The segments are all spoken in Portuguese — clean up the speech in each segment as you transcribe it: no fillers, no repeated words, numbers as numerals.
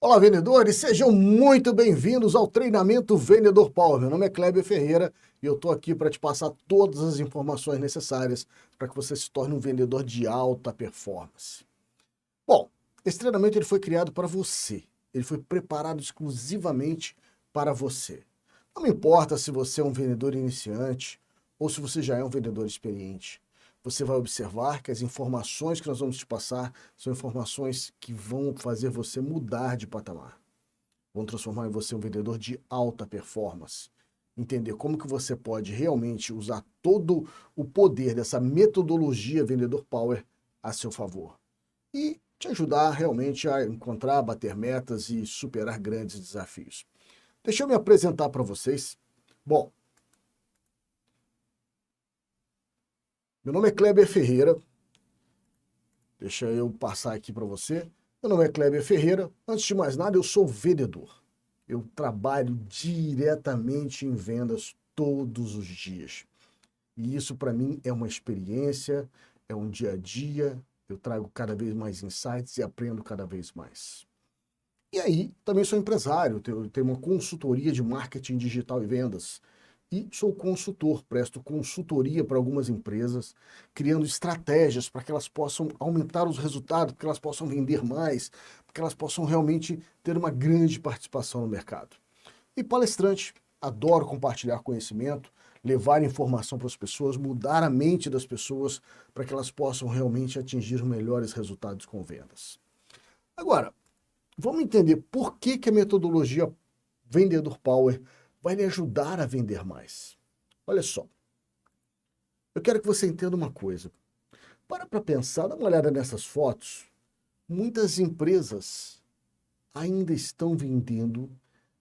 Olá, vendedores, sejam muito bem-vindos ao Treinamento Vendedor Power. Meu nome é Kleber Ferreira e eu estou aqui para te passar todas as informações necessárias para que você se torne um vendedor de alta performance. Bom, esse treinamento ele foi criado para você, ele foi preparado exclusivamente para você. Não importa se você é um vendedor iniciante ou se você já é um vendedor experiente. Você vai observar que as informações que nós vamos te passar são informações que vão fazer você mudar de patamar. Vão transformar em você um vendedor de alta performance. Entender como que você pode realmente usar todo o poder dessa metodologia Vendedor Power a seu favor. E te ajudar realmente a encontrar, bater metas e superar grandes desafios. Deixa eu me apresentar para vocês. Bom, meu nome é Kleber Ferreira. Deixa eu passar aqui para você. Meu nome é Kleber Ferreira. Antes de mais nada, eu sou vendedor. Eu trabalho diretamente em vendas todos os dias. E isso para mim é uma experiência, é um dia a dia. Eu trago cada vez mais insights e aprendo cada vez mais. E aí, também sou empresário, eu tenho uma consultoria de marketing digital e vendas. E sou consultor, presto consultoria para algumas empresas, criando estratégias para que elas possam aumentar os resultados, para que elas possam vender mais, para que elas possam realmente ter uma grande participação no mercado. E palestrante, adoro compartilhar conhecimento, levar informação para as pessoas, mudar a mente das pessoas para que elas possam realmente atingir melhores resultados com vendas. Agora, vamos entender por que a metodologia Vendedor Power vai lhe ajudar a vender mais. Olha só, eu quero que você entenda uma coisa. Para pensar, dá uma olhada nessas fotos. Muitas empresas ainda estão vendendo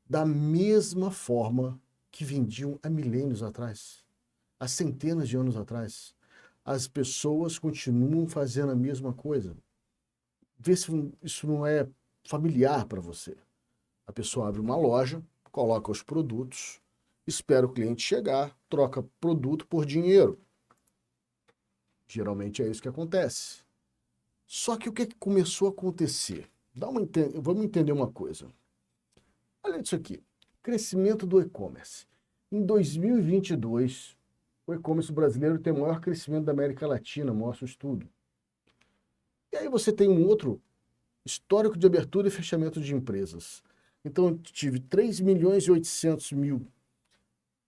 da mesma forma que vendiam há milênios atrás, há centenas de anos atrás. As pessoas continuam fazendo a mesma coisa. Vê se isso não é familiar para você. A pessoa abre uma loja, coloca os produtos, espera o cliente chegar, troca produto por dinheiro. Geralmente é isso que acontece. Só que o que começou a acontecer? Vamos entender uma coisa. Olha isso aqui. Crescimento do e-commerce. Em 2022, o e-commerce brasileiro tem o maior crescimento da América Latina, mostra o estudo. E aí você tem um outro histórico de abertura e fechamento de empresas. Então, eu tive 3 milhões e 800 mil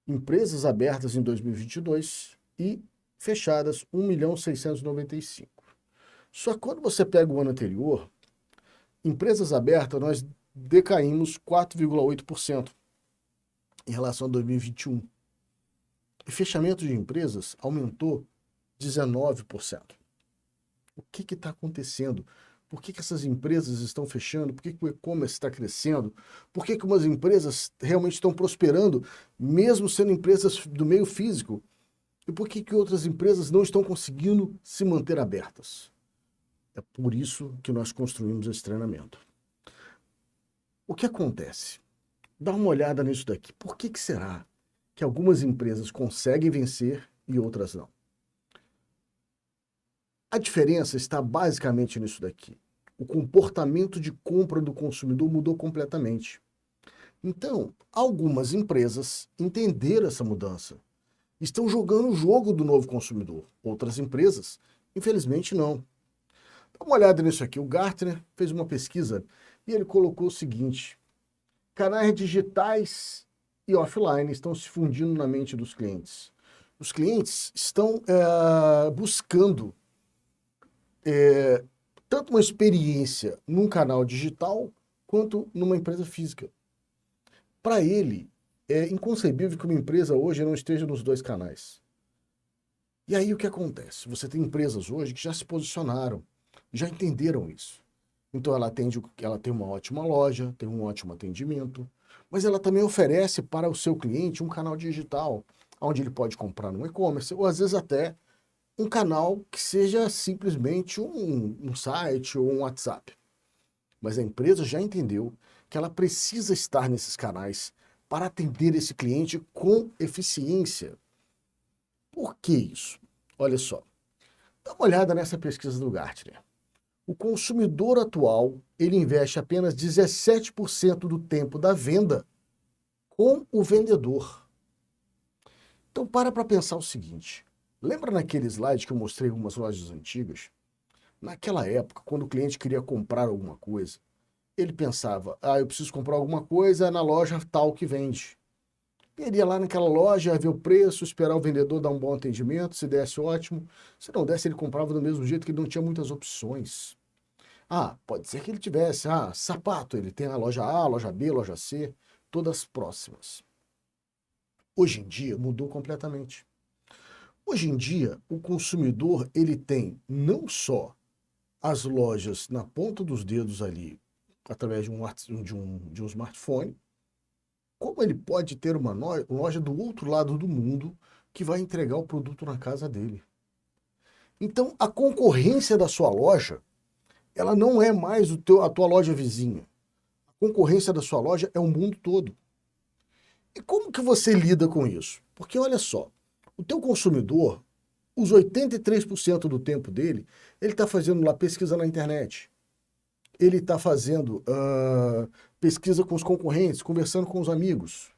empresas abertas em 2022 e fechadas 1 milhão 695. Só que quando você pega o ano anterior, empresas abertas, nós decaímos 4,8% em relação a 2021. E fechamento de empresas aumentou 19%. O que está acontecendo? Por que essas empresas estão fechando? Por que o e-commerce está crescendo? Por que umas empresas realmente estão prosperando, mesmo sendo empresas do meio físico? E por que outras empresas não estão conseguindo se manter abertas? É por isso que nós construímos esse treinamento. O que acontece? Dá uma olhada nisso daqui. Por que será que algumas empresas conseguem vencer e outras não? A diferença está basicamente nisso daqui. O comportamento de compra do consumidor mudou completamente. Então, algumas empresas entenderam essa mudança. Estão jogando o jogo do novo consumidor. Outras empresas, infelizmente, não. Dá uma olhada nisso aqui. O Gartner fez uma pesquisa e ele colocou o seguinte: canais digitais e offline estão se fundindo na mente dos clientes. Os clientes estão buscando tanto uma experiência num canal digital quanto numa empresa física. Para ele, é inconcebível que uma empresa hoje não esteja nos dois canais. E aí o que acontece? Você tem empresas hoje que já se posicionaram, já entenderam isso. Então ela tem uma ótima loja, tem um ótimo atendimento, mas ela também oferece para o seu cliente um canal digital, onde ele pode comprar no e-commerce, ou às vezes até um canal que seja simplesmente um site ou um WhatsApp. Mas a empresa já entendeu que ela precisa estar nesses canais para atender esse cliente com eficiência. Por que isso? Olha só, dá uma olhada nessa pesquisa do Gartner. O consumidor atual, ele investe apenas 17% do tempo da venda com o vendedor. Então para pensar o seguinte, lembra naquele slide que eu mostrei algumas lojas antigas? Naquela época, quando o cliente queria comprar alguma coisa, ele pensava, eu preciso comprar alguma coisa na loja tal que vende. Ele ia lá naquela loja, ver o preço, esperar o vendedor dar um bom atendimento, se desse ótimo. Se não desse, ele comprava do mesmo jeito, que ele não tinha muitas opções. Pode ser que ele tivesse, sapato, ele tem a loja A, a loja B, a loja C, todas próximas. Hoje em dia mudou completamente. Hoje em dia, o consumidor, ele tem não só as lojas na ponta dos dedos ali, através de um smartphone, como ele pode ter uma loja do outro lado do mundo que vai entregar o produto na casa dele. Então, a concorrência da sua loja, ela não é mais a tua loja vizinha. A concorrência da sua loja é o mundo todo. E como que você lida com isso? Porque olha só, o teu consumidor, os 83% do tempo dele, ele está fazendo lá pesquisa na internet. Ele está fazendo pesquisa com os concorrentes, conversando com os amigos.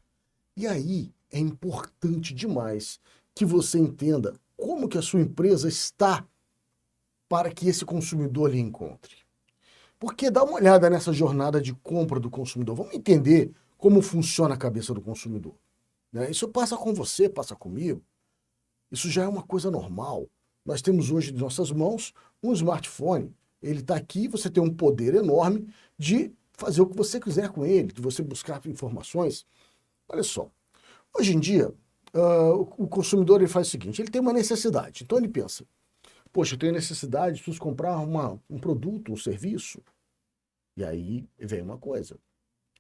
E aí é importante demais que você entenda como que a sua empresa está para que esse consumidor lhe encontre. Porque dá uma olhada nessa jornada de compra do consumidor. Vamos entender como funciona a cabeça do consumidor. Né? Isso passa com você, passa comigo. Isso já é uma coisa normal. Nós temos hoje em nossas mãos um smartphone. Ele está aqui, você tem um poder enorme de fazer o que você quiser com ele, de você buscar informações. Olha só, hoje em dia, o consumidor ele faz o seguinte, ele tem uma necessidade. Então ele pensa, poxa, eu tenho necessidade, preciso comprar um produto, um serviço. E aí vem uma coisa.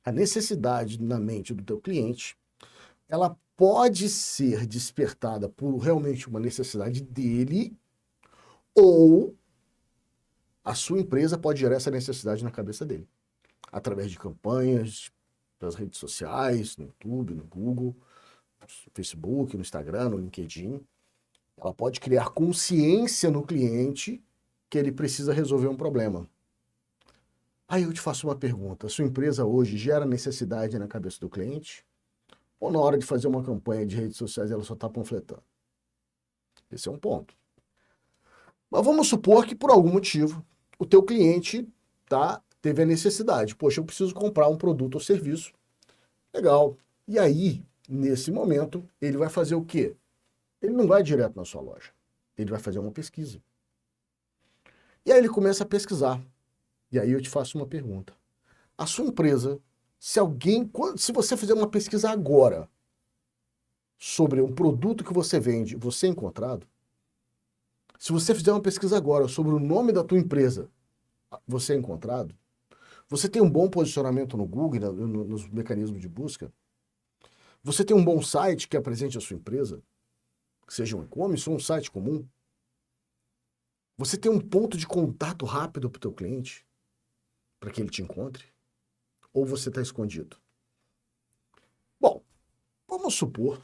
A necessidade na mente do teu cliente, ela pode ser despertada por realmente uma necessidade dele, ou a sua empresa pode gerar essa necessidade na cabeça dele, através de campanhas, das redes sociais, no YouTube, no Google, no Facebook, no Instagram, no LinkedIn. Ela pode criar consciência no cliente que ele precisa resolver um problema. Aí eu te faço uma pergunta, a sua empresa hoje gera necessidade na cabeça do cliente? Ou na hora de fazer uma campanha de redes sociais ela só está panfletando? Esse é um ponto. Mas vamos supor que por algum motivo o teu cliente teve a necessidade. Poxa, eu preciso comprar um produto ou serviço. Legal. E aí, nesse momento, ele vai fazer o quê? Ele não vai direto na sua loja. Ele vai fazer uma pesquisa. E aí ele começa a pesquisar. E aí eu te faço uma pergunta. A sua empresa, se você fizer uma pesquisa agora sobre um produto que você vende, você é encontrado? Se você fizer uma pesquisa agora sobre o nome da tua empresa, você é encontrado? Você tem um bom posicionamento no Google, nos mecanismos de busca? Você tem um bom site que apresente a sua empresa? Que seja um e-commerce ou um site comum? Você tem um ponto de contato rápido para o teu cliente? Para que ele te encontre? Ou você está escondido? Bom, vamos supor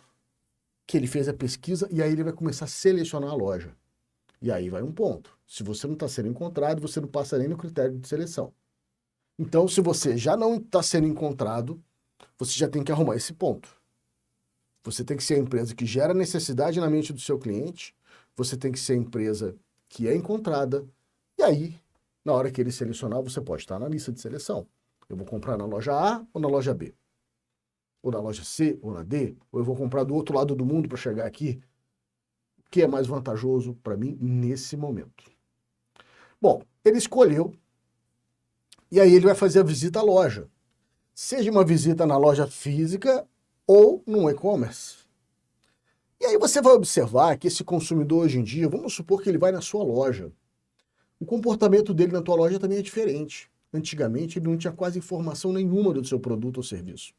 que ele fez a pesquisa e aí ele vai começar a selecionar a loja. E aí vai um ponto. Se você não está sendo encontrado, você não passa nem no critério de seleção. Então, se você já não está sendo encontrado, você já tem que arrumar esse ponto. Você tem que ser a empresa que gera necessidade na mente do seu cliente, você tem que ser a empresa que é encontrada, e aí, na hora que ele selecionar, você pode estar na lista de seleção. Eu vou comprar na loja A ou na loja B? Ou na loja C ou na D? Ou eu vou comprar do outro lado do mundo para chegar aqui? O que é mais vantajoso para mim nesse momento? Bom, ele escolheu, e aí ele vai fazer a visita à loja. Seja uma visita na loja física ou no e-commerce. E aí você vai observar que esse consumidor hoje em dia, vamos supor que ele vai na sua loja. O comportamento dele na tua loja também é diferente. Antigamente ele não tinha quase informação nenhuma do seu produto ou serviço.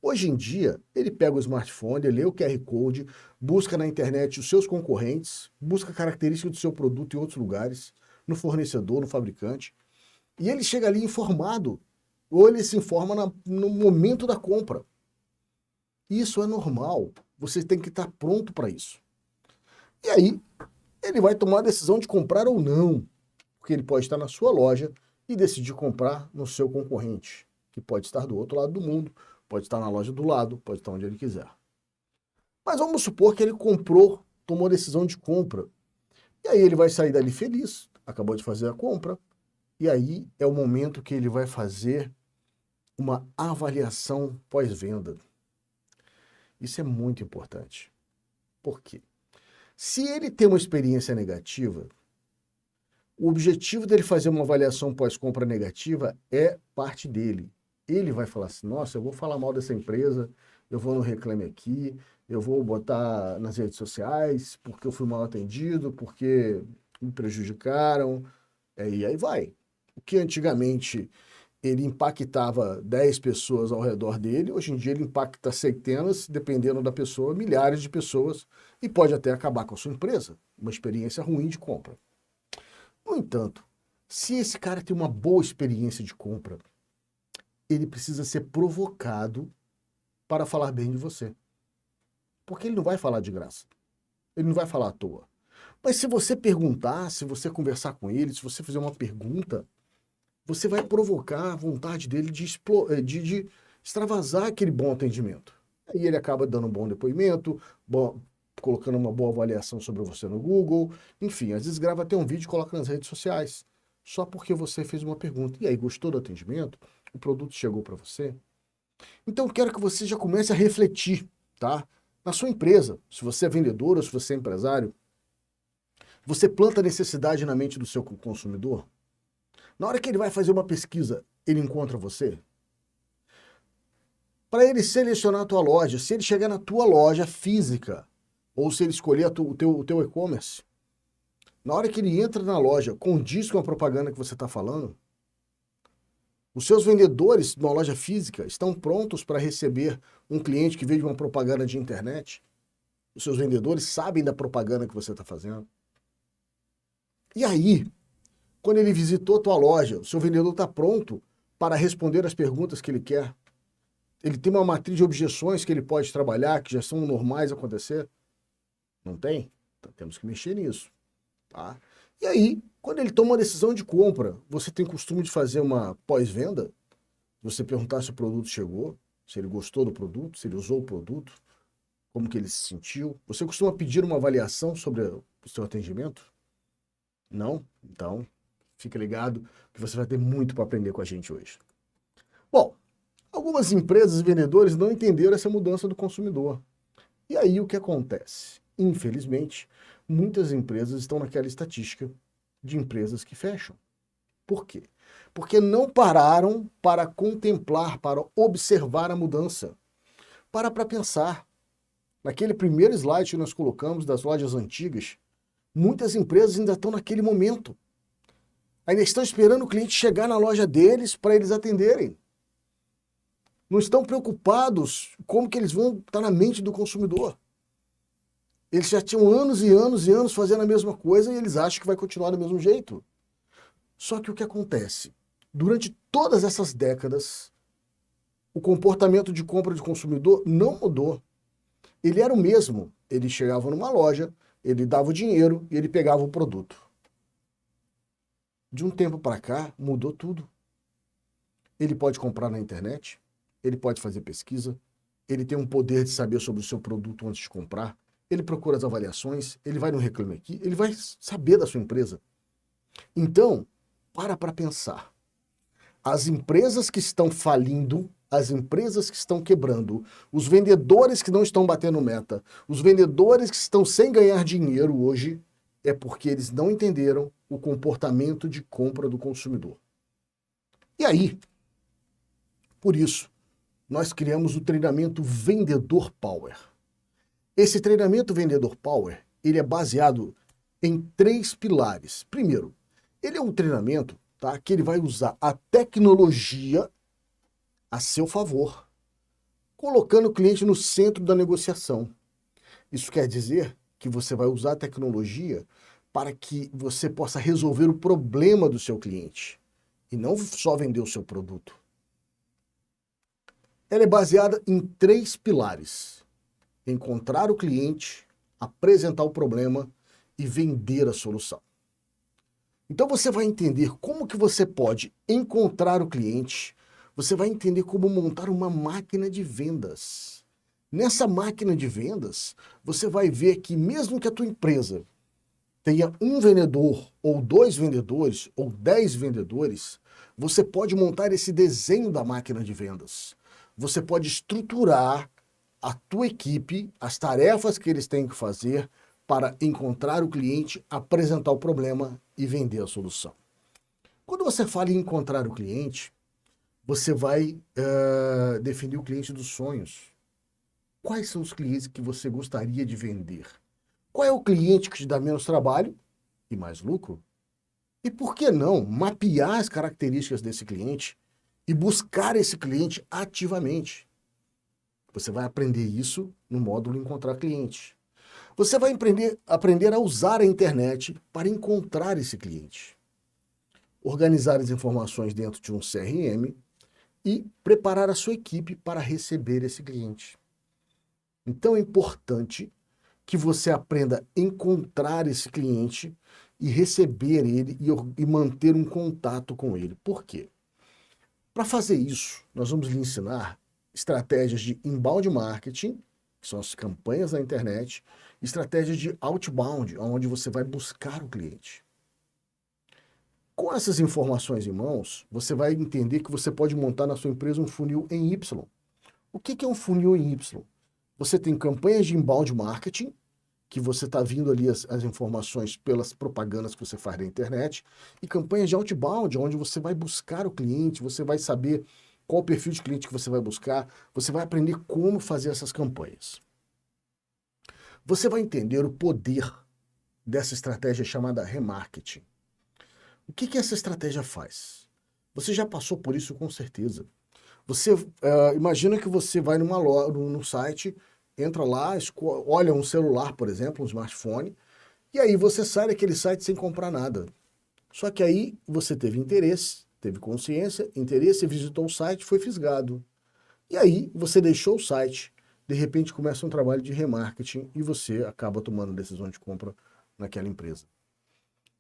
Hoje em dia, ele pega o smartphone, ele lê o QR Code, busca na internet os seus concorrentes, busca características do seu produto em outros lugares, no fornecedor, no fabricante, e ele chega ali informado, ou ele se informa no momento da compra. Isso é normal, você tem que estar pronto para isso. E aí, ele vai tomar a decisão de comprar ou não. Porque ele pode estar na sua loja e decidir comprar no seu concorrente, que pode estar do outro lado do mundo, pode estar na loja do lado, pode estar onde ele quiser. Mas vamos supor que ele comprou, tomou a decisão de compra. E aí ele vai sair dali feliz, acabou de fazer a compra, e aí é o momento que ele vai fazer uma avaliação pós-venda. Isso é muito importante. Por quê? Se ele tem uma experiência negativa, o objetivo dele fazer uma avaliação pós-compra negativa é parte dele. Ele vai falar assim, nossa, eu vou falar mal dessa empresa, eu vou no Reclame Aqui, eu vou botar nas redes sociais, porque eu fui mal atendido, porque me prejudicaram, e aí vai. O que antigamente ele impactava 10 pessoas ao redor dele, hoje em dia ele impacta centenas, dependendo da pessoa, milhares de pessoas, e pode até acabar com a sua empresa, uma experiência ruim de compra. No entanto, se esse cara tem uma boa experiência de compra, ele precisa ser provocado para falar bem de você. Porque ele não vai falar de graça. Ele não vai falar à toa. Mas se você perguntar, se você conversar com ele, se você fizer uma pergunta, você vai provocar a vontade dele de extravasar aquele bom atendimento. Aí ele acaba dando um bom depoimento, colocando uma boa avaliação sobre você no Google, enfim, às vezes grava até um vídeo e coloca nas redes sociais, só porque você fez uma pergunta. E aí, gostou do atendimento? O produto chegou para você? Então, quero que você já comece a refletir, tá? Na sua empresa, se você é vendedor ou se você é empresário, você planta necessidade na mente do seu consumidor? Na hora que ele vai fazer uma pesquisa, ele encontra você? Para ele selecionar a tua loja, se ele chegar na tua loja física, ou se ele escolher o teu e-commerce, na hora que ele entra na loja, condiz com a propaganda que você está falando? Os seus vendedores de uma loja física estão prontos para receber um cliente que veio de uma propaganda de internet? Os seus vendedores sabem da propaganda que você está fazendo? E aí, quando ele visitou a tua loja, o seu vendedor está pronto para responder as perguntas que ele quer? Ele tem uma matriz de objeções que ele pode trabalhar, que já são normais acontecer? Não tem? Então, temos que mexer nisso. Tá? E aí, quando ele toma uma decisão de compra, você tem costume de fazer uma pós-venda? Você perguntar se o produto chegou, se ele gostou do produto, se ele usou o produto, como que ele se sentiu? Você costuma pedir uma avaliação sobre o seu atendimento? Não? Então, fique ligado que você vai ter muito para aprender com a gente hoje. Bom, algumas empresas e vendedores não entenderam essa mudança do consumidor. E aí o que acontece? Infelizmente, muitas empresas estão naquela estatística de empresas que fecham. Por quê? Porque não pararam para contemplar, para observar a mudança. Para pensar. Naquele primeiro slide que nós colocamos das lojas antigas, muitas empresas ainda estão naquele momento. Ainda estão esperando o cliente chegar na loja deles para eles atenderem. Não estão preocupados como que eles vão estar na mente do consumidor. Eles já tinham anos e anos e anos fazendo a mesma coisa e eles acham que vai continuar do mesmo jeito. Só que o que acontece? Durante todas essas décadas, o comportamento de compra de consumidor não mudou. Ele era o mesmo. Ele chegava numa loja, ele dava o dinheiro e ele pegava o produto. De um tempo para cá, mudou tudo. Ele pode comprar na internet, ele pode fazer pesquisa, ele tem um poder de saber sobre o seu produto antes de comprar, ele procura as avaliações, ele vai no Reclame Aqui, ele vai saber da sua empresa. Então, para pensar. As empresas que estão falindo, as empresas que estão quebrando, os vendedores que não estão batendo meta, os vendedores que estão sem ganhar dinheiro hoje, é porque eles não entenderam o comportamento de compra do consumidor. E aí, por isso, nós criamos o treinamento Vendedor Power. Esse treinamento Vendedor Power, ele é baseado em 3 pilares. Primeiro, ele é um treinamento, tá, que ele vai usar a tecnologia a seu favor, colocando o cliente no centro da negociação. Isso quer dizer que você vai usar a tecnologia para que você possa resolver o problema do seu cliente e não só vender o seu produto. Ela é baseada em 3 pilares: encontrar o cliente, apresentar o problema e vender a solução. Então você vai entender como que você pode encontrar o cliente, você vai entender como montar uma máquina de vendas. Nessa máquina de vendas, você vai ver que mesmo que a tua empresa tenha um vendedor, ou 2 vendedores, ou 10 vendedores, você pode montar esse desenho da máquina de vendas. Você pode estruturar a tua equipe, as tarefas que eles têm que fazer para encontrar o cliente, apresentar o problema e vender a solução. Quando você fala em encontrar o cliente, você vai definir o cliente dos sonhos. Quais são os clientes que você gostaria de vender? Qual é o cliente que te dá menos trabalho e mais lucro? E por que não mapear as características desse cliente e buscar esse cliente ativamente? Você vai aprender isso no módulo Encontrar Cliente. Você vai aprender a usar a internet para encontrar esse cliente, organizar as informações dentro de um CRM e preparar a sua equipe para receber esse cliente. Então é importante que você aprenda a encontrar esse cliente e receber ele e manter um contato com ele. Por quê? Para fazer isso, nós vamos lhe ensinar estratégias de inbound marketing, que são as campanhas na internet, estratégias de outbound, onde você vai buscar o cliente. Com essas informações em mãos, você vai entender que você pode montar na sua empresa um funil em Y. O que é um funil em Y? Você tem campanhas de inbound marketing, que você está vindo ali as informações pelas propagandas que você faz na internet, e campanhas de outbound, onde você vai buscar o cliente, você vai saber qual o perfil de cliente que você vai buscar, você vai aprender como fazer essas campanhas. Você vai entender o poder dessa estratégia chamada remarketing. O que essa estratégia faz? Você já passou por isso com certeza. Você imagina que você vai numa loja, num site, entra lá, olha um celular, por exemplo, um smartphone, e aí você sai daquele site sem comprar nada. Só que aí você teve interesse, teve consciência, interesse, visitou o site, foi fisgado. E aí você deixou o site, de repente começa um trabalho de remarketing e você acaba tomando a decisão de compra naquela empresa.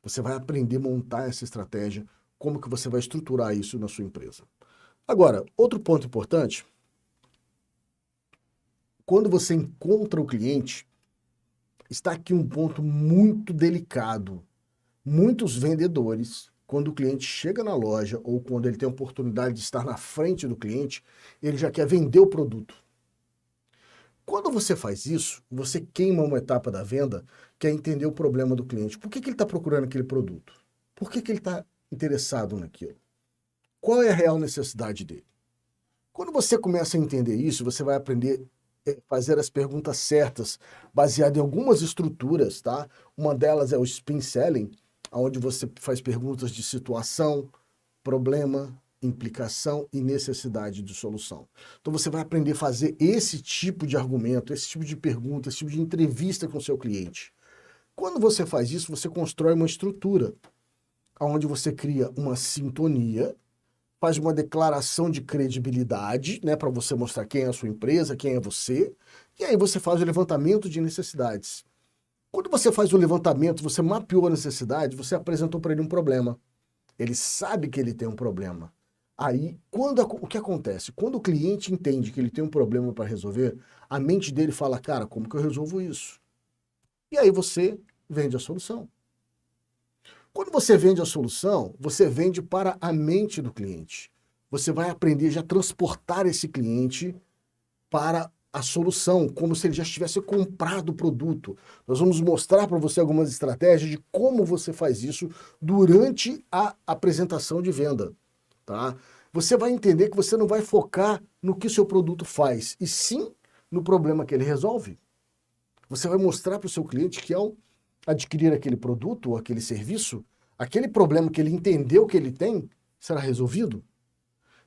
Você vai aprender a montar essa estratégia, como que você vai estruturar isso na sua empresa. Agora, outro ponto importante, quando você encontra o cliente, está aqui um ponto muito delicado. Muitos vendedores, quando o cliente chega na loja ou quando ele tem a oportunidade de estar na frente do cliente, ele já quer vender o produto. Quando você faz isso, você queima uma etapa da venda, que é entender o problema do cliente. Por que ele está procurando aquele produto? Por que ele está interessado naquilo? Qual é a real necessidade dele? Quando você começa a entender isso, você vai aprender a fazer as perguntas certas, baseado em algumas estruturas, tá? Uma delas é o spin selling, onde você faz perguntas de situação, problema, implicação e necessidade de solução. Então você vai aprender a fazer esse tipo de argumento, esse tipo de pergunta, esse tipo de entrevista com o seu cliente. Quando você faz isso, você constrói uma estrutura, onde você cria uma sintonia, faz uma declaração de credibilidade, né, para você mostrar quem é a sua empresa, quem é você, e aí você faz o levantamento de necessidades. Quando você faz o levantamento, você mapeou a necessidade, você apresentou para ele um problema. Ele sabe que ele tem um problema. Aí, o que acontece? Quando o cliente entende que ele tem um problema para resolver, a mente dele fala, cara, como que eu resolvo isso? E aí você vende a solução. Quando você vende a solução, você vende para a mente do cliente. Você vai aprender já a transportar esse cliente para a solução, como se ele já tivesse comprado o produto. Nós vamos mostrar para você algumas estratégias de como você faz isso durante a apresentação de venda, tá? Você vai entender que você não vai focar no que o seu produto faz, e sim no problema que ele resolve. Você vai mostrar para o seu cliente que ao adquirir aquele produto ou aquele serviço, aquele problema que ele entendeu que ele tem será resolvido.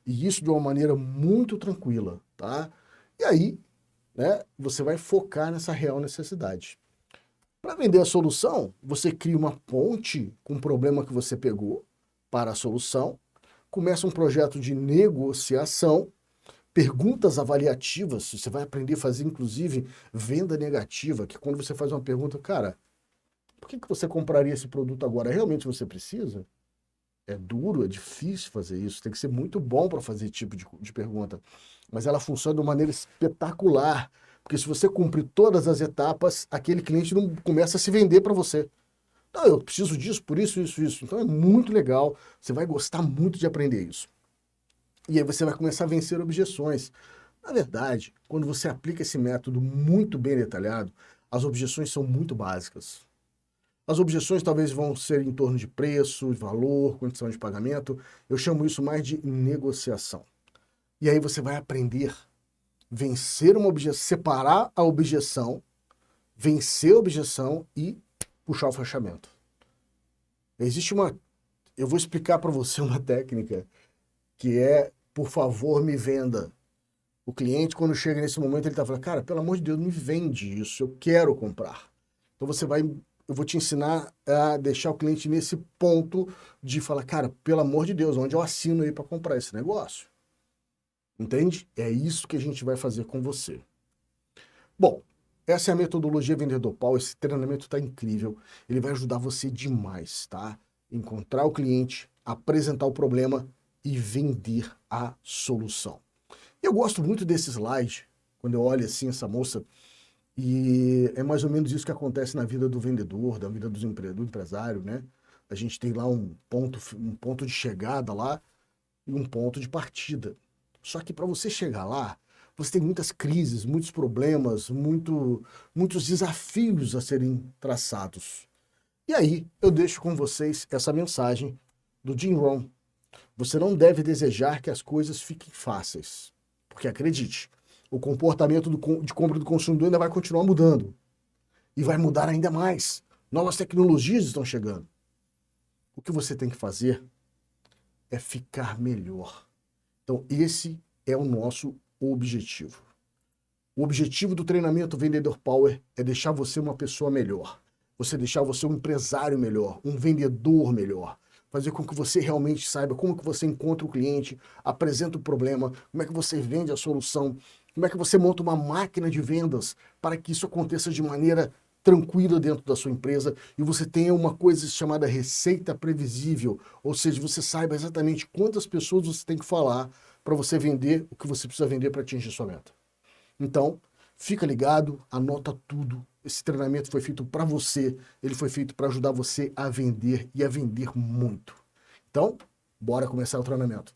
E isso de uma maneira muito tranquila, tá? E aí, né, você vai focar nessa real necessidade. Para vender a solução, você cria uma ponte com o problema que você pegou para a solução, começa um projeto de negociação, perguntas avaliativas, você vai aprender a fazer, inclusive, venda negativa, que quando você faz uma pergunta, cara, Por que você compraria esse produto agora? Realmente você precisa? É duro, é difícil fazer isso, tem que ser muito bom para fazer esse tipo de pergunta. Mas ela funciona de uma maneira espetacular, porque se você cumprir todas as etapas, aquele cliente não começa a se vender para você. Não, eu preciso disso, por isso, isso, isso. Então é muito legal, você vai gostar muito de aprender isso. E aí você vai começar a vencer objeções. Na verdade, quando você aplica esse método muito bem detalhado, as objeções são muito básicas. As objeções talvez vão ser em torno de preço, valor, condição de pagamento. Eu chamo isso mais de negociação. E aí você vai aprender a vencer uma objeção, separar a objeção, vencer a objeção e puxar o fechamento. Existe uma... Eu vou explicar para você uma técnica que é, por favor, me venda. O cliente, quando chega nesse momento, ele está falando, cara, pelo amor de Deus, me vende isso, eu quero comprar. Então eu vou te ensinar a deixar o cliente nesse ponto de falar, cara, pelo amor de Deus, onde eu assino aí para comprar esse negócio? Entende? É isso que a gente vai fazer com você. Bom, essa é a metodologia Vendedor Power, esse treinamento está incrível, ele vai ajudar você demais, tá? Encontrar o cliente, apresentar o problema e vender a solução. Eu gosto muito desse slide, quando eu olho assim essa moça, e é mais ou menos isso que acontece na vida do vendedor, da vida do empresário, né? A gente tem lá um ponto de chegada lá e um ponto de partida. Só que para você chegar lá, você tem muitas crises, muitos problemas, muitos desafios a serem traçados. E aí eu deixo com vocês essa mensagem do Jim Rohn. Você não deve desejar que as coisas fiquem fáceis. Porque acredite, o comportamento de compra do consumidor ainda vai continuar mudando. E vai mudar ainda mais. Novas tecnologias estão chegando. O que você tem que fazer é ficar melhor. Então, esse é o nosso objetivo. O objetivo do treinamento Vendedor Power é deixar você uma pessoa melhor. Deixar você um empresário melhor, um vendedor melhor. Fazer com que você realmente saiba como que você encontra o cliente, apresenta o problema, como é que você vende a solução, como é que você monta uma máquina de vendas para que isso aconteça de maneira tranquila dentro da sua empresa e você tenha uma coisa chamada receita previsível, ou seja, você saiba exatamente quantas pessoas você tem que falar para você vender o que você precisa vender para atingir sua meta. Então, fica ligado, anota tudo. Esse treinamento foi feito para você, ele foi feito para ajudar você a vender e a vender muito. Então, bora começar o treinamento.